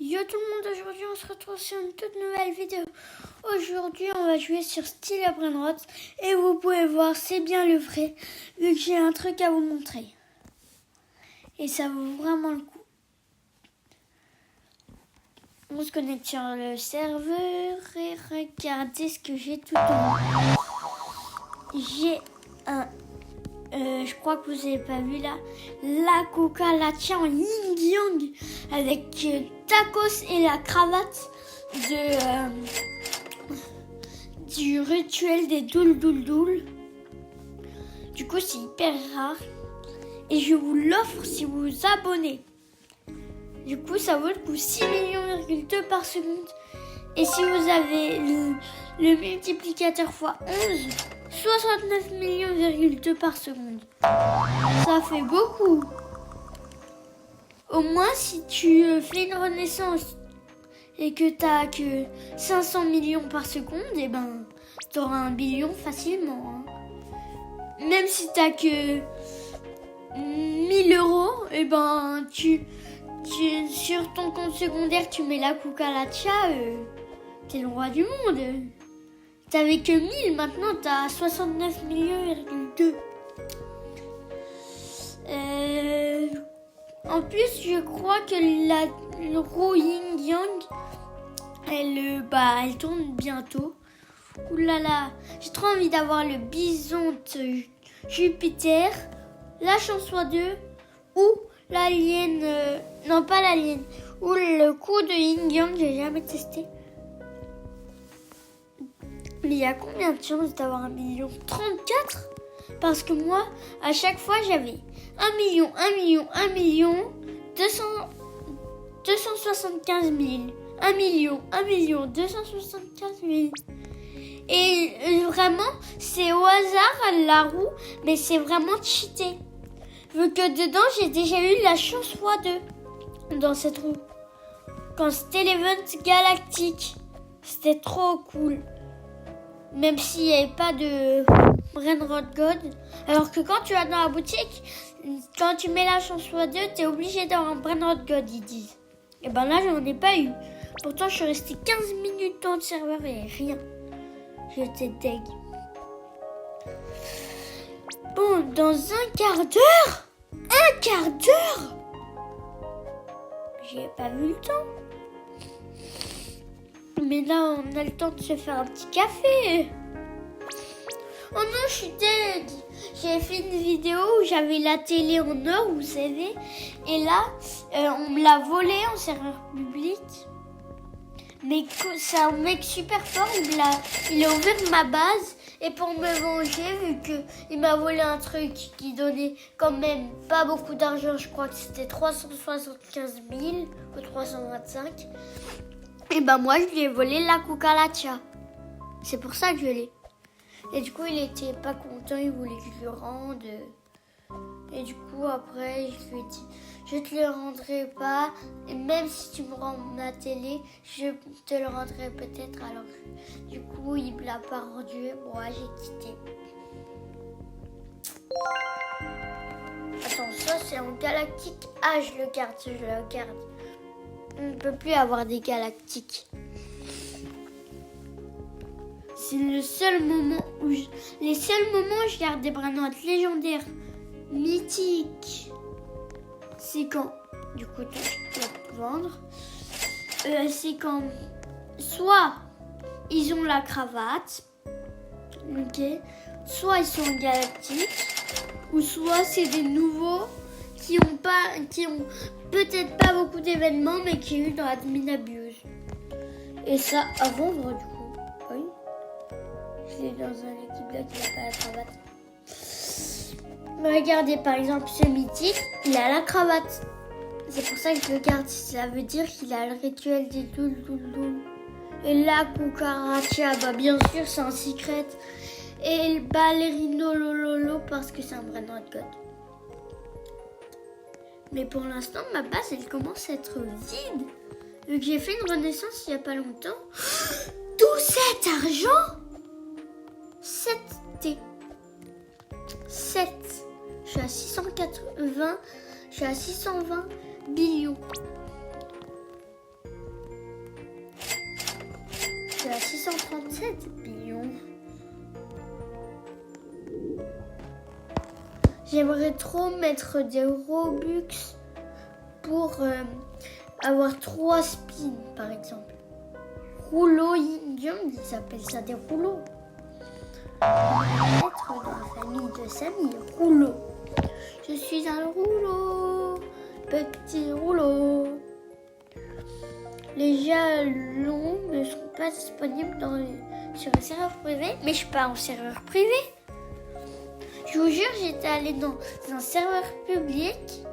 Yo tout le monde, aujourd'hui on se retrouve sur une toute nouvelle vidéo. Aujourd'hui on va jouer sur Steel Brainrot et vous pouvez voir c'est bien le vrai vu que j'ai un truc à vous montrer. Et ça vaut vraiment le coup. On se connecte sur le serveur et regardez ce que j'ai tout en haut. J'ai un, je crois que vous n'avez pas vu là, la cucaracha en yin yang avec tacos et la cravate du rituel des doul doul doul. Du coup c'est hyper rare et je vous l'offre si vous vous abonnez. Du coup ça vaut le coup 6,2 millions par seconde. Et si vous avez le multiplicateur x 11, 69,2 millions par seconde. Ça fait beaucoup. Au moins si tu fais une renaissance et que tu n'as que 500 millions par seconde, et ben tu auras 1 billion facilement. Hein. Même si tu n'as que 1000 euros, et ben sur ton compte secondaire tu mets la cucaracha, t'es le roi du monde. T'avais que 1000, maintenant t'as 69,2 millions. En plus, je crois que le roue yin yang, elle tourne bientôt. Ouh là là, j'ai trop envie d'avoir le bisonte Jupiter, la chanson 2 ou l'alien, non pas l'alien, ou le coup de yin yang, j'ai jamais testé. Mais il y a combien de chances d'avoir 1 million? 34? Parce que moi, à chaque fois, j'avais 1 million, 275 000. 1 million, 275 000. Et vraiment, c'est au hasard la roue, mais c'est vraiment cheaté. Vu que dedans, j'ai déjà eu la chance x2 dans cette roue. Quand c'était l'event galactique. C'était trop cool. Même s'il n'y avait pas de Brainrot God. Alors que quand tu vas dans la boutique, quand tu mets la chance x2, tu es obligé d'avoir un Brainrot God, ils disent. Et ben là, j'en ai pas eu. Pourtant, je suis restée 15 minutes dans le serveur et rien. J'étais deg. Bon, dans un quart d'heure. Un quart d'heure. J'ai pas vu le temps. Mais là, on a le temps de se faire un petit café. Oh non, je suis deg. J'ai fait une vidéo où j'avais la télé en or, vous savez. Et là, on me l'a volé en serveur public. Mais c'est un mec super fort. Il a ouvert ma base. Et pour me venger, vu qu'il m'a volé un truc qui donnait quand même pas beaucoup d'argent, je crois que c'était 375 000 ou 325. Et ben moi, je lui ai volé la cucaracha. C'est pour ça que je l'ai. Et du coup, il était pas content, il voulait que je le rende. Et du coup, après, je lui ai dit, je te le rendrai pas. Et même si tu me rends ma télé, je te le rendrai peut-être. Alors, du coup, il me l'a pas rendu. Moi, j'ai quitté. Attends, ça, c'est en galactique. Ah, je le garde. On ne peut plus avoir des galactiques. C'est les seuls moments où je garde des Brainrot légendaires mythiques. C'est quand, du coup, tu vas vendre. C'est quand, soit ils ont la cravate, ok, soit ils sont galactiques, ou soit c'est des nouveaux qui ont peut-être pas beaucoup d'événements, mais qui ont eu dans Admin Abuse. Et ça à vendre du coup. Oui. Je l'ai dans un équipe là qui n'a pas la cravate. Regardez par exemple ce mythique, il a la cravate. C'est pour ça que je le garde. Ça veut dire qu'il a le rituel des doul doul doul. Et la cucaracha, bah bien sûr c'est un secret. Et le ballerino lololo parce que c'est un Brainrot God. Mais pour l'instant, ma base, elle commence à être vide. Vu que j'ai fait une renaissance il n'y a pas longtemps. Tout cet argent 7 T. 7. Je suis à 680. Je suis à 620 billions. 637 millions. J'aimerais trop mettre des Robux pour avoir 3 spins, par exemple. Rouleau Yin-Yang, ils appellent ça des rouleaux. Être dans la famille de Samy, rouleau. Je suis un rouleau, petit rouleau. Les jalons ne sont pas disponibles sur le serveur privé, mais je suis pas en serveur privé. Je vous jure, j'étais allée dans un serveur public.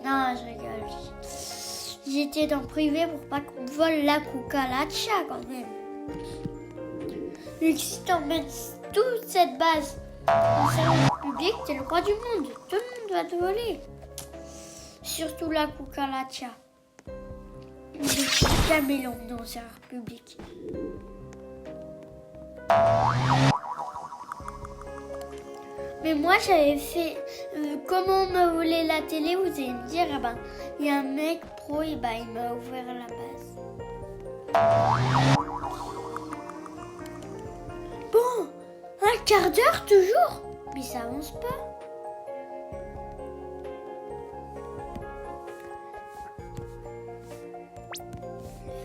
Non, je rigole. J'étais dans le privé pour pas qu'on me vole la cucaracha quand même. Mais si t'emmènes toute cette base en serveur public, t'es le roi du monde. Tout le monde va te voler. Surtout la cucaracha. Je ne suis jamais l'emmener en serveur public. Mais moi j'avais fait comment on m'a volé la télé, vous allez me dire, il y a un mec pro et il m'a ouvert la base. Bon, un quart d'heure toujours, mais ça avance pas.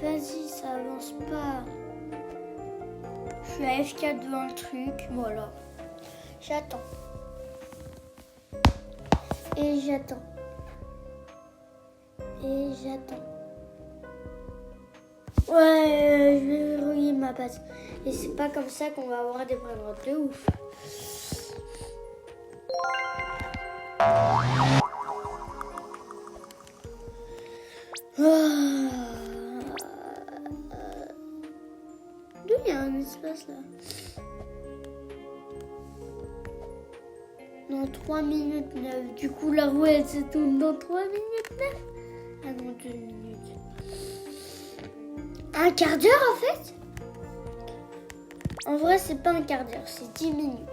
Vas-y, ça avance pas. Je suis AFK devant le truc, voilà. J'attends. Et j'attends. Et j'attends. Ouais, je vais verrouiller ma base. Et c'est pas comme ça qu'on va avoir des brains de ouf. D'où il y a un espace là? Dans 3 minutes 9. Du coup, la roue, elle se tourne dans 3 minutes 9. Ah non, 2 minutes. Un quart d'heure, en fait? En vrai, c'est pas un quart d'heure, c'est 10 minutes.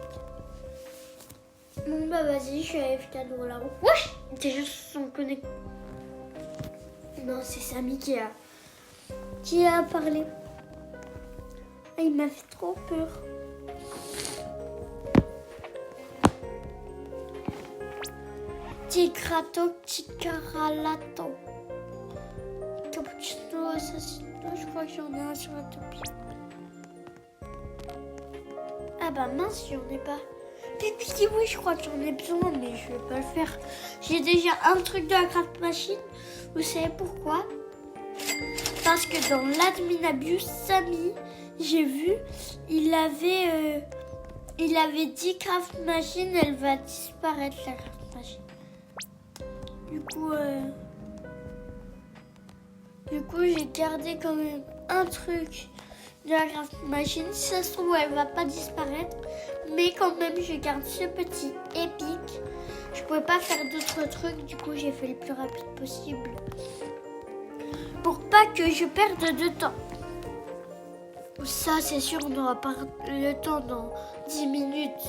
Bon, bah vas-y, je suis AFK devant la roue. Wesh! Déjà, sont connectés. Non, c'est Samy qui a parlé. Ah, il m'a fait trop peur. Ticrato, ticaralato. Cappuccino, assassino, je crois que j'en ai un sur la topie. Ah bah mince, j'en ai pas. Pipi, oui, je crois que j'en ai besoin, mais je vais pas le faire. J'ai déjà un truc de la craft machine. Vous savez pourquoi? Parce que dans l'admin abuse, Samy, j'ai vu, il avait dit craft machine, elle va disparaître la craft machine. Du coup, j'ai gardé quand même un truc de la craft machine. Si ça se trouve, elle va pas disparaître. Mais quand même, je garde ce petit épique. Je pouvais pas faire d'autres trucs. Du coup, j'ai fait le plus rapide possible. Pour pas que je perde de temps. Ça, c'est sûr, on n'aura pas le temps dans 10 minutes.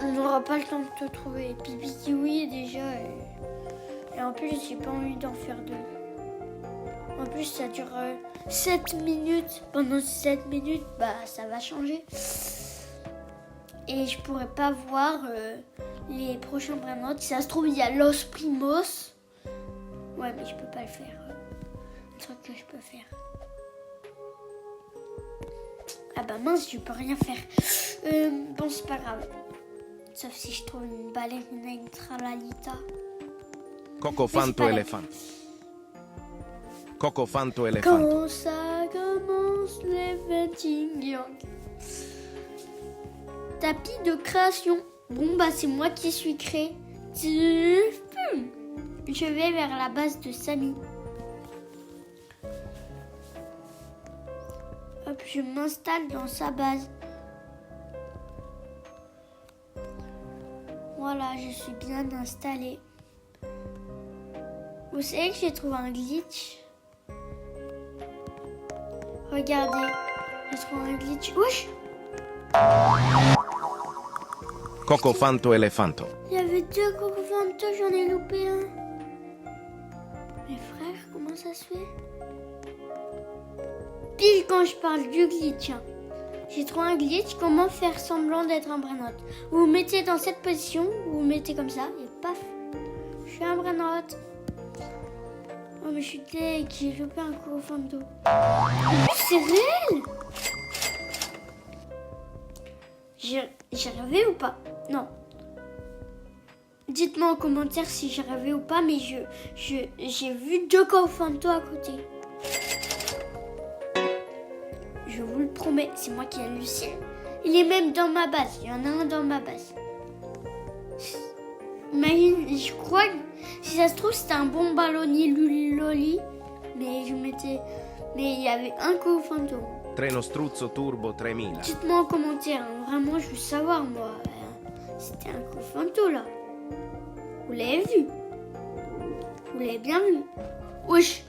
On n'aura pas le temps de te trouver. Pipi Kiwi déjà. Et en plus, j'ai pas envie d'en faire deux. En plus, ça dure 7 minutes. Pendant 7 minutes, ça va changer. Et je pourrais pas voir les prochains brain rot. Si ça se trouve, il y a Los Primos. Ouais, mais je peux pas le faire. Le truc que je peux faire. Ah bah mince, je peux rien faire. Bon, c'est pas grave. Sauf si je trouve une ballerina, une tralalita. Coco Fanto Elephant. Coco Fanto Elephant. Quand ça commence les venting. Tapis de création. Bon, c'est moi qui suis créé. Je vais vers la base de Samy. Hop, je m'installe dans sa base. Voilà, je suis bien installée. Vous savez que j'ai trouvé un glitch? Regardez, j'ai trouvé un glitch. Wesh! Coco Fanto Elephanto. Il y avait 2 Coco Fanto, j'en ai loupé un. Mes frères, comment ça se fait? pile quand je parle du glitch. Hein. J'ai trouvé un glitch. Comment faire semblant d'être un brain-out. Vous vous mettez dans cette position, vous vous mettez comme ça, et paf, je suis un brain-out. Oh mais je suis deg, j'ai loupé un coup au fond d'eau. En plus c'est réel. J'ai rêvé ou pas? Non. Dites-moi en commentaire si j'ai rêvé ou pas, mais j'ai vu 2 Cofanto à côté. Je vous le promets, c'est moi qui hallucine. Il est même dans ma base, il y en a un dans ma base. Imagine, je crois que si ça se trouve c'était un bon ballonnier loli, mais il y avait un Cofanto. Treno struzzo turbo 3000. Dites-moi en commentaire, hein, vraiment je veux savoir moi. C'était un Cofanto là. Vous l'avez vu? Vous l'avez bien vu? Wesh!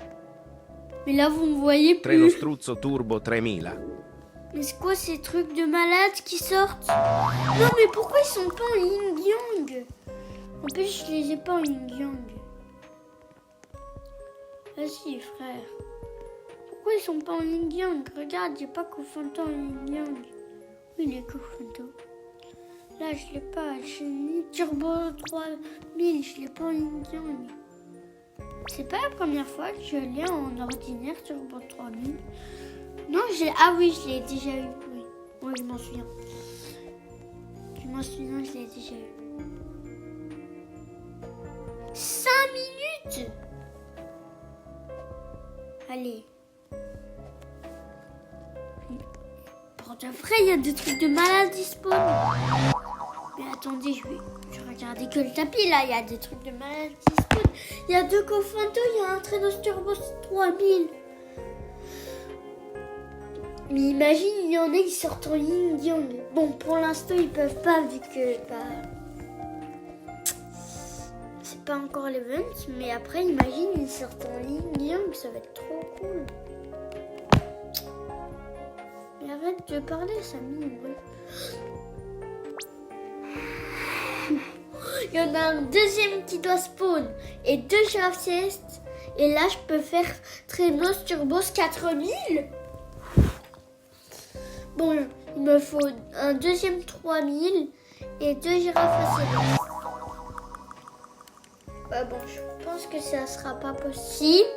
Mais là vous me voyez plus. Treno struzzo turbo 3000. Mais c'est quoi ces trucs de malades qui sortent? Non mais pourquoi ils sont pas en yin-yang? En plus je les ai pas en yin-yang. Vas-y frère. Pourquoi ils sont pas en yin-yang? Regarde, j'ai pas Cofanto en yin-yang. Oui, il est Cofanto. Là, je l'ai pas. J'ai ni Turbo 3000, je l'ai pas en yin-yang. C'est pas la première fois que je l'ai en ordinaire Turbo 3000. Non, ah oui, je l'ai déjà eu. Oui, oui je m'en souviens. Je m'en souviens, je l'ai déjà eu. 5 minutes! Allez. Pour de vrai, il y a des trucs de malade qui spawn. Mais attendez, je regardais que le tapis là, il y a des trucs de malade qui spawn. Il y a 2 Cofanto, il y a un Treno Turbo 3000. Mais imagine, il y en a qui sortent en yin-yang. Bon, pour l'instant, ils peuvent pas vu que c'est pas encore l'event, mais après, imagine, ils sortent en yin-yang, ça va être trop cool. Mais arrête de parler, Samy. Il y en a un deuxième qui doit spawn et 2 girafes sieste. Et là, je peux faire Trenos Turbos 4000. Bon, il me faut un deuxième 3000 et 2 girafes sieste. Bah bon, je pense que ça sera pas possible.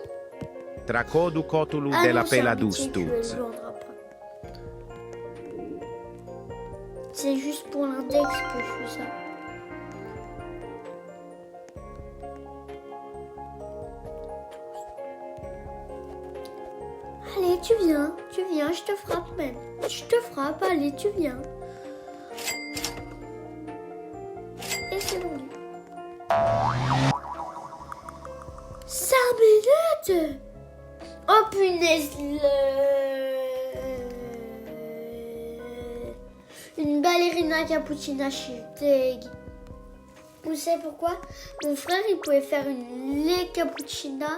Tracodu cotulu Ah della non, c'est un pela petit, je vais le dustuz. vendre après. C'est juste pour l'index que je fais ça. Allez, tu viens, je te frappe même. Je te frappe, allez, tu viens. Et c'est vendu. 5 minutes! Oh punaise! Une ballerina cappuccina, je suis deg. Vous savez pourquoi? Mon frère, il pouvait faire une lait cappuccina.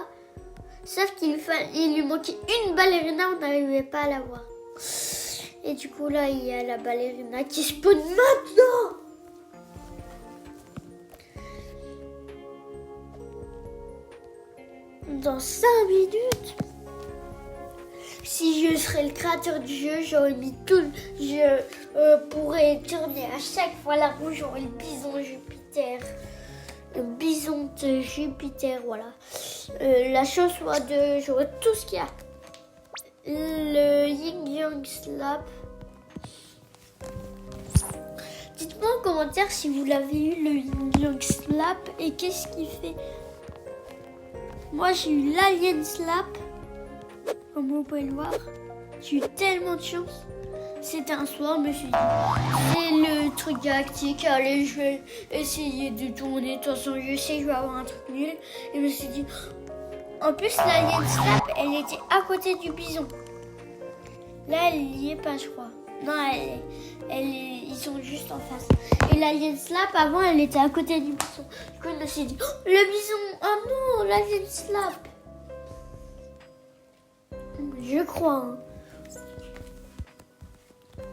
Sauf il lui manquait une ballerina, on n'arrivait pas à l'avoir. Et du coup, là, il y a la ballerina qui spawn maintenant. Dans 5 minutes. Si je serais le créateur du jeu, j'aurais mis tout. Je pourrais tourner à chaque fois la roue, j'aurais le bison Jupiter. Le bisonte Jupiter, voilà. La chose soit de. J'aurais tout ce qu'il y a. Le Yin Yang Slap. Dites-moi en commentaire si vous l'avez eu, le Yin Yang Slap, et qu'est-ce qu'il fait. Moi, j'ai eu l'Alien Slap. Comme vous pouvez le voir. J'ai eu tellement de chance. C'était un soir, je me suis dit, c'est le truc galactique, allez, je vais essayer de tourner. De toute façon, je sais que je vais avoir un truc nul. Et je me suis dit, en plus, l'Alien Slap, elle était à côté du bison. Là, elle n'y est pas, je crois. Non, ils sont juste en face. Et l'Alien Slap, avant, elle était à côté du bison. Du coup, je me suis dit, oh, le bison, oh non, l'Alien Slap. Je crois hein,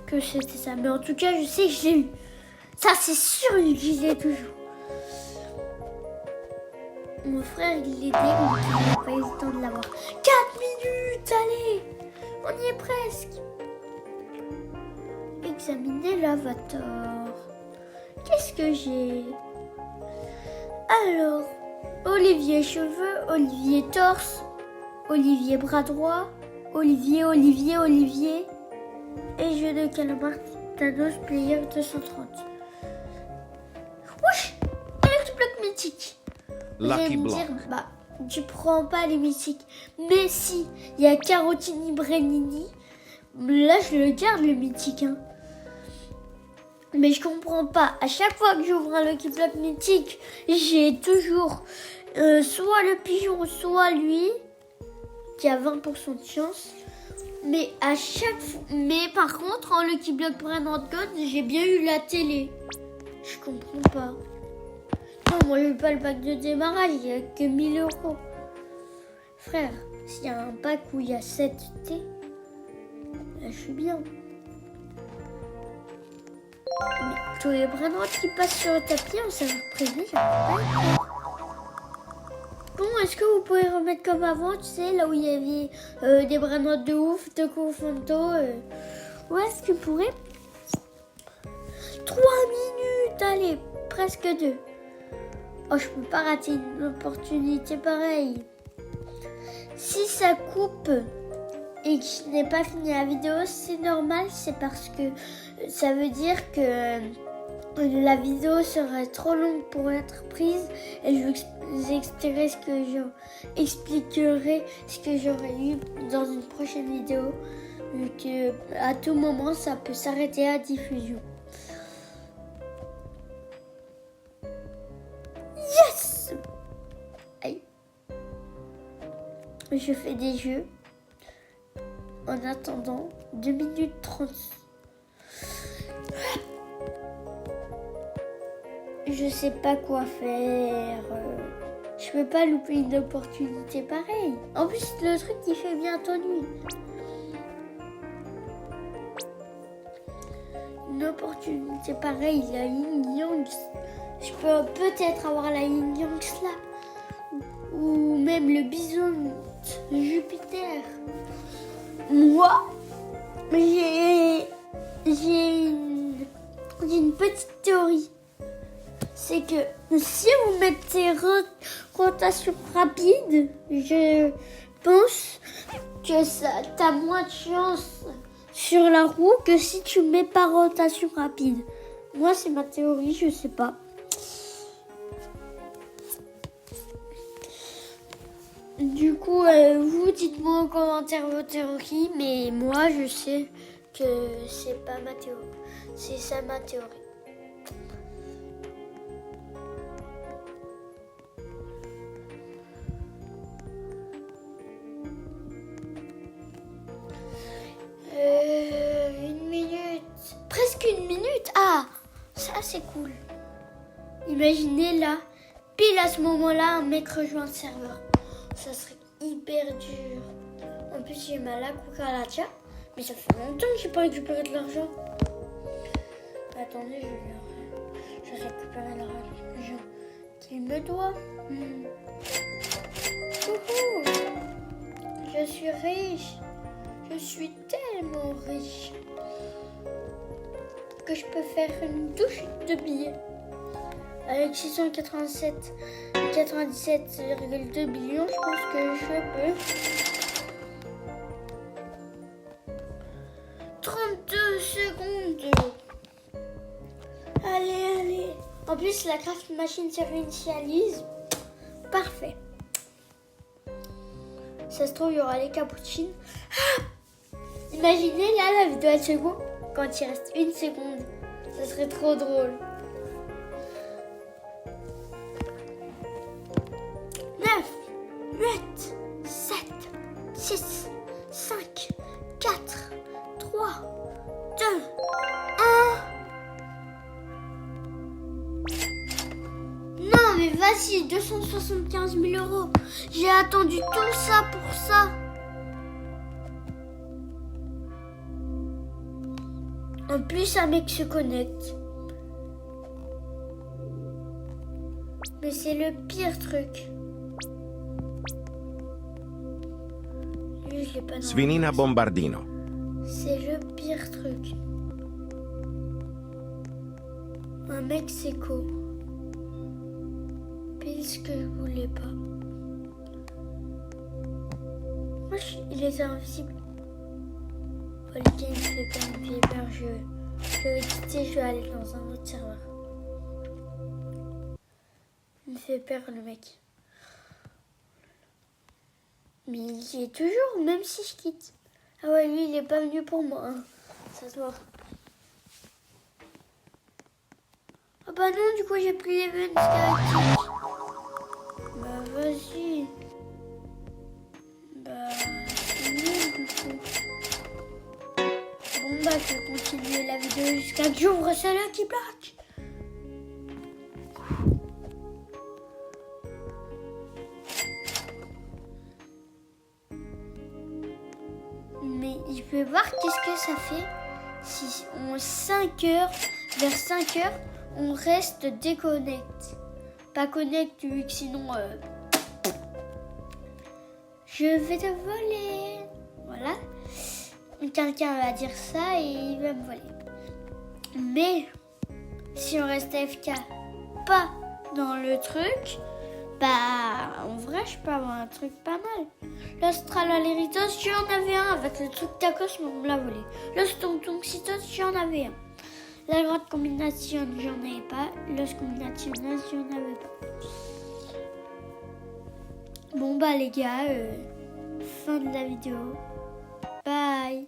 que c'était ça. Mais en tout cas, je sais que je l'ai eu. Ça, c'est sûr que je l'ai toujours. Mon frère, il l'est dès, mais il n'a pas eu le temps de l'avoir. 4 minutes, allez. On y est presque. Examiner l'avatar. Qu'est-ce que j'ai? Alors, Olivier cheveux, Olivier torse, Olivier bras droit, Olivier. Et jeu de calamar Thanos Player 230. Wesh, électro-bloc mythique. Vous allez Lucky me Block. dire, bah, tu prends pas les mythiques. Mais si, il y a Carotini Brenini. Là, je le garde, le mythique. Hein. Mais je comprends pas. À chaque fois que j'ouvre un Lucky Block mythique, j'ai toujours soit le pigeon, soit lui, qui a 20% de chance. Mais à chaque fois... Mais par contre, en Lucky Block Brand God, j'ai bien eu la télé. Je comprends pas. Non, moi, je veux pas le pack de démarrage. Il y a que 1000 euros. Frère, s'il y a un pack où il y a 7 T, là, je suis bien. Mais tous les Brand qui passent sur le tapis, on s'est prévu, j'arrive pas à le faire. Bon, est-ce que vous pouvez remettre comme avant, tu sais, là où il y avait des bras noirs de ouf, de Confanto Où est-ce que vous pourrez 3 minutes, allez, presque 2. Oh, je peux pas rater une opportunité pareille. Si ça coupe et que je n'ai pas fini la vidéo, c'est normal, c'est parce que ça veut dire que la vidéo serait trop longue pour être prise et je vous expliquerai ce que j'aurais eu dans une prochaine vidéo, vu que à tout moment ça peut s'arrêter à diffusion. Yes! Aïe. Je fais des jeux en attendant 2 minutes 30. Je sais pas quoi faire. Je peux pas louper une opportunité pareille. En plus, le truc il fait bientôt nuit. Une opportunité pareille, la Yin Yang. Je peux peut-être avoir la Yin Yang Slap. Ou même le Bison Jupiter. Moi, j'ai une petite théorie. C'est que si vous mettez rotation rapide, je pense que t'as moins de chance sur la roue que si tu mets pas rotation rapide. Moi, c'est ma théorie, je sais pas. Du coup, vous dites-moi en commentaire vos théories, mais moi, je sais que c'est pas ma théorie. C'est ça ma théorie. Une minute. Presque une minute. Ah, ça c'est cool. Imaginez là, pile à ce moment-là, un mec rejoint le serveur. Ça serait hyper dur. En plus, j'ai mal à Cucaracha. Mais ça fait longtemps que j'ai pas récupéré de l'argent. Attendez, je vais récupérer l'argent qu'il me doit. Coucou. Je suis riche. Je suis tellement riche que je peux faire une douche de billets. Avec 697,2 billions, je pense que je peux. 32 secondes. Allez. En plus, la craft machine se réinitialise. Parfait. Ça se trouve, il y aura les cappuccines. Ah! Imaginez là, la vidéo à secondes, quand il reste 1 seconde. Ça serait trop drôle. 9, 8, 7, 6, 5, 4, 3, 2, 1. Non mais vas-y, 275 000 euros. J'ai attendu tout ça pour ça. En plus, un mec se connecte. Mais c'est le pire truc. plus, je l'ai pas dans Svinina Bombardino. C'est le pire truc. Un Mexico. Pile ce que je voulais pas. Moi, il est invisible. Oh, le game, je vais quand même peur. Je vais quitter, je vais aller dans un autre serveur. Il me fait peur, le mec. Mais il y est toujours, même si je quitte. Ah ouais, lui, il est pas venu pour moi. Hein. Ça se voit. Ah bah non, du coup, j'ai pris les veines galactiques. Bah vas-y. Bah, c'est nul, du coup. Bon bah, je vais continuer la vidéo jusqu'à que j'ouvre celle-là qui bloque. Mais je vais voir qu'est-ce que ça fait si en 5 heures, vers 5 heures, on reste déconnecté. Pas connecté, vu que sinon je vais te voler. Voilà. Quelqu'un va dire ça et il va me voler. Mais si on reste AFK pas dans le truc, bah en vrai je peux avoir un truc pas mal. L'Australoleritos, j'en avais un avec le truc tacos, mais on me l'a volé. L'Ostontonxitos, j'en avais un. La grande combination, j'en avais pas. Los combinaciones, j'en avais pas. Bon bah les gars, fin de la vidéo. Bye.